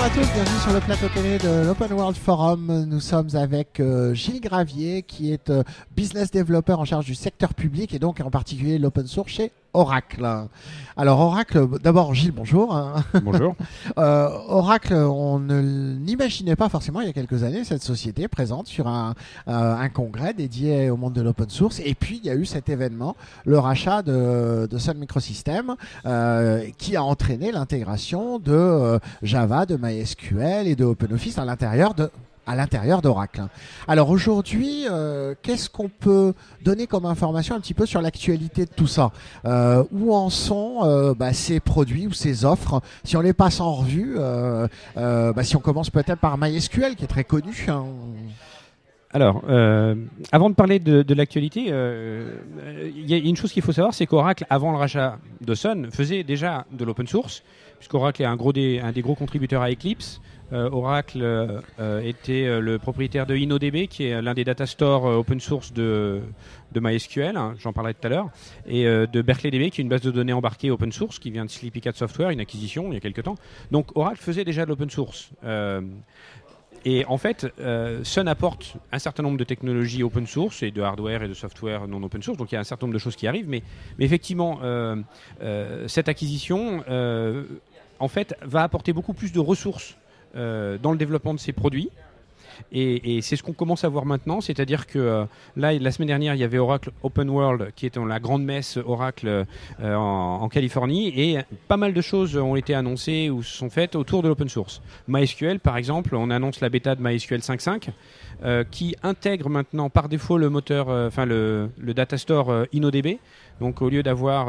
Bonjour à tous, bienvenue sur le plateau télé de l'Open World Forum. Nous sommes avec Gilles Gravier qui est business developer en charge du secteur public et donc en particulier l'open source chez Oracle. Alors Oracle, d'abord Gilles, bonjour. Bonjour. Oracle, on ne l'imaginait pas forcément il y a quelques années, cette société présente sur un congrès dédié au monde de l'open source. Et puis il y a eu cet événement, le rachat de Sun Microsystems, qui a entraîné l'intégration de Java, de MySQL et de OpenOffice à l'intérieur d'Oracle. Alors aujourd'hui, qu'est-ce qu'on peut donner comme information un petit peu sur l'actualité de tout ça, où en sont ces produits ou ces offres, si on les passe en revue, si on commence peut-être par MySQL qui est très connu. Alors, avant de parler de l'actualité, il y a une chose qu'il faut savoir, c'est qu'Oracle, avant le rachat de Sun, faisait déjà de l'open source, puisqu'Oracle est un des gros contributeurs à Eclipse. Oracle était le propriétaire de InnoDB, qui est l'un des data stores open source de MySQL, hein, j'en parlerai tout à l'heure, et de BerkeleyDB, qui est une base de données embarquée open source, qui vient de Sleepycat Software, une acquisition il y a quelques temps. Donc Oracle faisait déjà de l'open source. Et en fait, Sun apporte un certain nombre de technologies open source et de hardware et de software non open source, donc il y a un certain nombre de choses qui arrivent, mais effectivement, cette acquisition, en fait, va apporter beaucoup plus de ressources dans le développement de ces produits. Et c'est ce qu'on commence à voir maintenant, c'est-à-dire que là, la semaine dernière, il y avait Oracle Open World, qui est la grande messe Oracle en Californie, et pas mal de choses ont été annoncées ou se sont faites autour de l'open source. MySQL, par exemple, on annonce la bêta de MySQL 5.5, qui intègre maintenant par défaut le moteur, le data store InnoDB. Donc au lieu d'avoir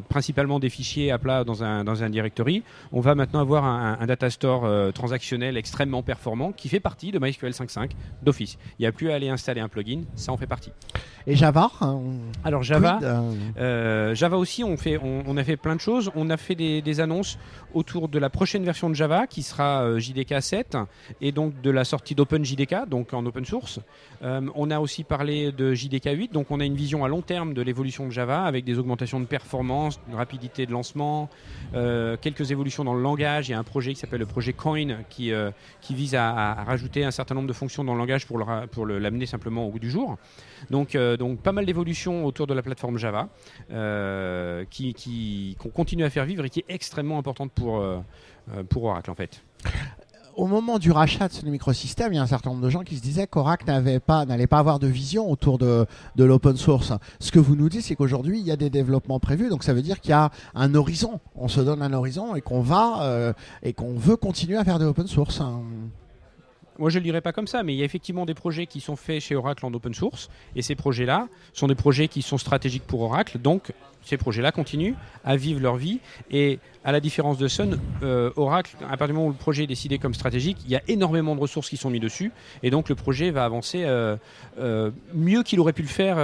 principalement des fichiers à plat dans un directory, on va maintenant avoir un data store transactionnel extrêmement performant qui fait partie de MySQL 5.5 d'Office. Il n'y a plus à aller installer un plugin, ça en fait partie. Et Java Alors Java, Java aussi, on a fait plein de choses. On a fait des annonces autour de la prochaine version de Java qui sera JDK 7 et donc de la sortie d'OpenJDK, donc en open source. On a aussi parlé de JDK 8, donc on a une vision à long terme de l'évolution de Java avec des augmentations de performance, de rapidité de lancement, quelques évolutions dans le langage. Il y a un projet qui s'appelle le projet Coin qui vise à rajouter un certain nombre de fonctions dans le langage pour l'amener simplement au goût du jour. Donc pas mal d'évolutions autour de la plateforme Java qu'on continue à faire vivre et qui est extrêmement importante pour Oracle en fait. Au moment du rachat de Sun Microsystems, il y a un certain nombre de gens qui se disaient qu'Oracle n'allait pas avoir de vision autour de l'open source. Ce que vous nous dites, c'est qu'aujourd'hui, il y a des développements prévus, donc ça veut dire qu'il y a un horizon. On se donne un horizon et qu'on veut continuer à faire de l'open source. Moi, je ne le dirais pas comme ça, mais il y a effectivement des projets qui sont faits chez Oracle en open source, et ces projets-là sont des projets qui sont stratégiques pour Oracle, donc ces projets-là continuent à vivre leur vie, et à la différence de Sun, Oracle, à partir du moment où le projet est décidé comme stratégique, il y a énormément de ressources qui sont mises dessus, et donc le projet va avancer mieux qu'il aurait pu le faire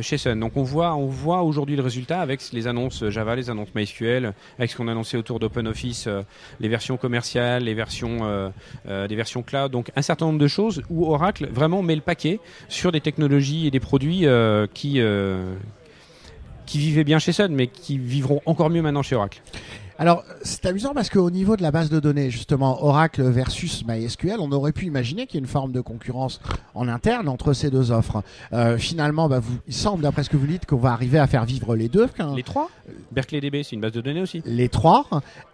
chez Sun. Donc on voit aujourd'hui le résultat avec les annonces Java, les annonces MySQL, avec ce qu'on a annoncé autour d'OpenOffice, les versions commerciales, des versions cloud, donc un certain nombre de choses où Oracle vraiment met le paquet sur des technologies et des produits qui vivaient bien chez Sun, mais qui vivront encore mieux maintenant chez Oracle. Alors, c'est amusant parce qu'au niveau de la base de données, justement, Oracle versus MySQL, on aurait pu imaginer qu'il y ait une forme de concurrence en interne entre ces deux offres. Finalement, il semble, d'après ce que vous dites, qu'on va arriver à faire vivre les deux. Les trois. BerkeleyDB, c'est une base de données aussi. Les trois.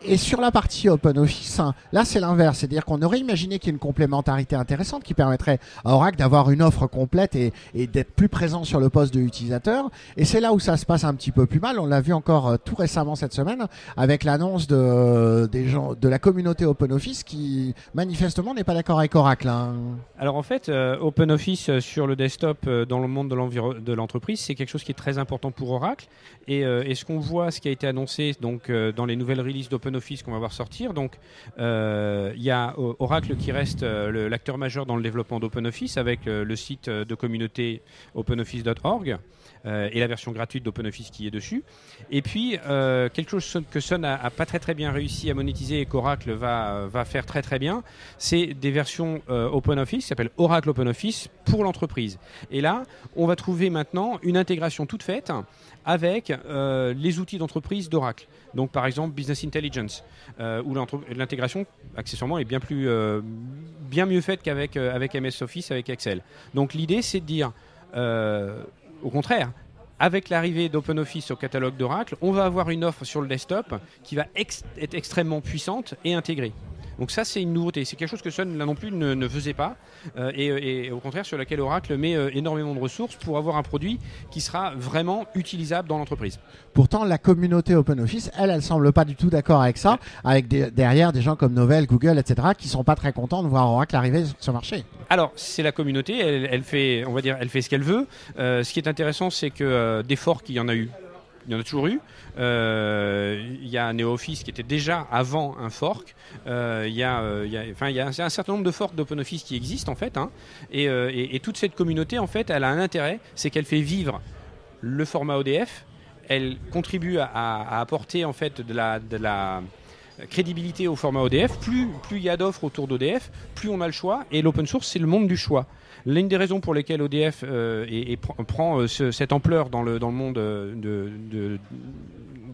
Et sur la partie OpenOffice, là, c'est l'inverse. C'est-à-dire qu'on aurait imaginé qu'il y ait une complémentarité intéressante qui permettrait à Oracle d'avoir une offre complète et d'être plus présent sur le poste de l'utilisateur. Et c'est là où ça se passe un petit peu plus mal. On l'a vu encore tout récemment cette semaine avec l'annonce de la communauté OpenOffice qui manifestement n'est pas d'accord avec Oracle. Alors en fait, OpenOffice sur le desktop dans le monde de l'entreprise, c'est quelque chose qui est très important pour Oracle. Et ce qu'on voit, ce qui a été annoncé donc, dans les nouvelles releases d'OpenOffice qu'on va voir sortir, donc il y a Oracle qui reste l'acteur majeur dans le développement d'OpenOffice avec le site de communauté openoffice.org. Et la version gratuite d'OpenOffice qui est dessus. Et puis, quelque chose que Sun a a pas très bien réussi à monétiser et qu'Oracle va faire très très bien, c'est des versions OpenOffice qui s'appellent Oracle OpenOffice pour l'entreprise. Et là, on va trouver maintenant une intégration toute faite avec les outils d'entreprise d'Oracle. Donc par exemple Business Intelligence, où l'intégration accessoirement est bien mieux faite qu'avec MS Office, avec Excel. Donc l'idée c'est de dire, au contraire, avec l'arrivée d'OpenOffice au catalogue d'Oracle, on va avoir une offre sur le desktop qui va être extrêmement puissante et intégrée. Donc ça, c'est une nouveauté. C'est quelque chose que Sun, là non plus, ne faisait pas. Et au contraire, sur laquelle Oracle met énormément de ressources pour avoir un produit qui sera vraiment utilisable dans l'entreprise. Pourtant, la communauté OpenOffice, elle semble pas du tout d'accord avec ça, avec derrière des gens comme Novell, Google, etc., qui sont pas très contents de voir Oracle arriver sur ce marché. Alors, c'est la communauté, elle fait, on va dire, elle fait ce qu'elle veut. Ce qui est intéressant, c'est que des forks, il y en a eu. Il y en a toujours eu. Il y a NeoOffice qui était déjà avant un fork. Il y a un certain nombre de forks d'OpenOffice qui existent en fait. Hein. Et toute cette communauté, en fait, elle a un intérêt, c'est qu'elle fait vivre le format ODF. Elle contribue à apporter en fait de la crédibilité au format ODF. Plus il y a d'offres autour d'ODF, plus on a le choix. Et l'open source, c'est le monde du choix. L'une des raisons pour lesquelles ODF prend cette ampleur dans le monde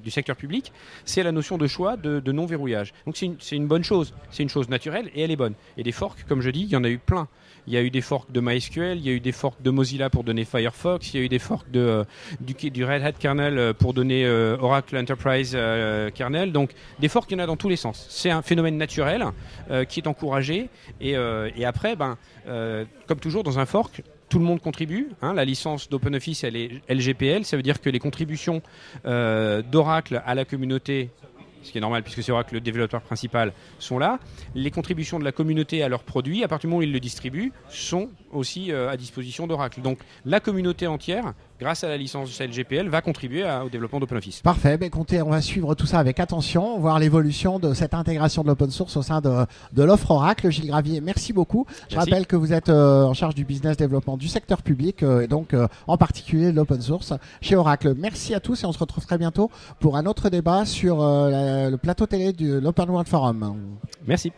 du secteur public, c'est la notion de choix, de non-verrouillage. Donc c'est une bonne chose, c'est une chose naturelle et elle est bonne. Et des forks, comme je dis, il y en a eu plein. Il y a eu des forks de MySQL, il y a eu des forks de Mozilla pour donner Firefox, il y a eu des forks du Red Hat kernel pour donner Oracle Enterprise kernel. Donc des forks, il y en a dans tous les sens. C'est un phénomène naturel qui est encouragé. Et après, comme toujours dans un fork, tout le monde contribue. Hein, la licence d'OpenOffice, elle est LGPL. Ça veut dire que les contributions d'Oracle à la communauté, ce qui est normal puisque c'est Oracle le développeur principal, sont là. Les contributions de la communauté à leurs produits, à partir du moment où ils le distribuent, sont aussi à disposition d'Oracle. Donc la communauté entière, grâce à la licence LGPL, va contribuer au développement d'OpenOffice. Parfait, écoutez, on va suivre tout ça avec attention, voir l'évolution de cette intégration de l'open source au sein de l'offre Oracle. Gilles Gravier, merci beaucoup. Je rappelle que vous êtes en charge du business développement du secteur public, et donc en particulier de l'open source chez Oracle. Merci à tous et on se retrouve très bientôt pour un autre débat sur le plateau télé de l'Open World Forum. Merci.